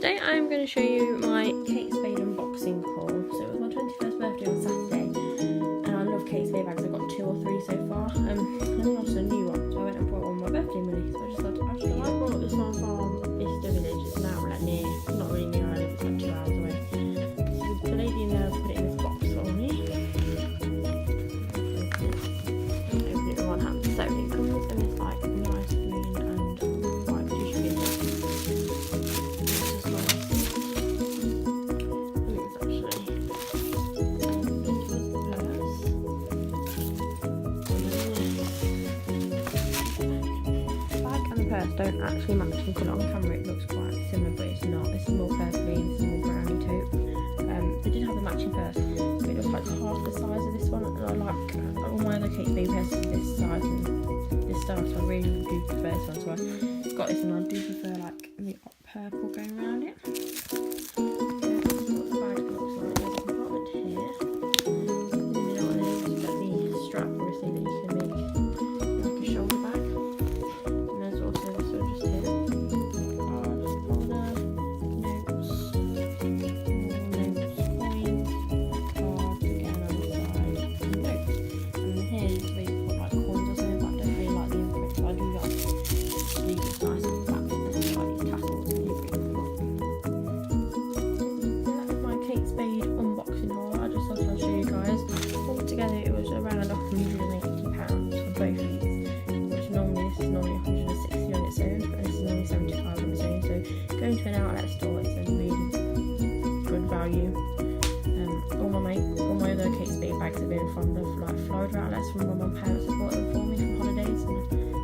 today I'm going to show you my Kate Spade unboxing haul. So it was my 21st birthday on Saturday, and I love Kate Spade bags. I've got 2 or 3 so far. Then I lost a new one, so I went and bought one on my birthday money. So I just thought, actually, I bought this one from Bicester Village. It's an outlet near, not really near, I live, it's like 2 hours away. So the lady in there put it in this box for me. Open it with one hand. So it comes in this like nice green and white tissue paper. Don't actually match in colour. On camera it looks quite similar, but it's not. This is more purpley and this is more browny taupe. They did have a matching purse, but it was like half the size of this one, and I like all my other Kate Spade purses this size and this style, so I really do prefer this one. So I got this, and I do prefer like the purple going around it. What the bag looks like. There's a compartment here. In the middle, and then you've got the strap, obviously, that you can make like a shoulder bag. Together it was around £180 for both of these, which normally this is normally 160 on its own, and this is normally 75 on its own. So going to an outlet store, it's a really good value. All my other Kate Spade bags have been from the like Florida outlets, from my mum and parents have bought them for me for holidays and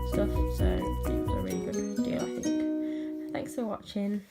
stuff. So it was a really good deal, I think. Thanks for watching.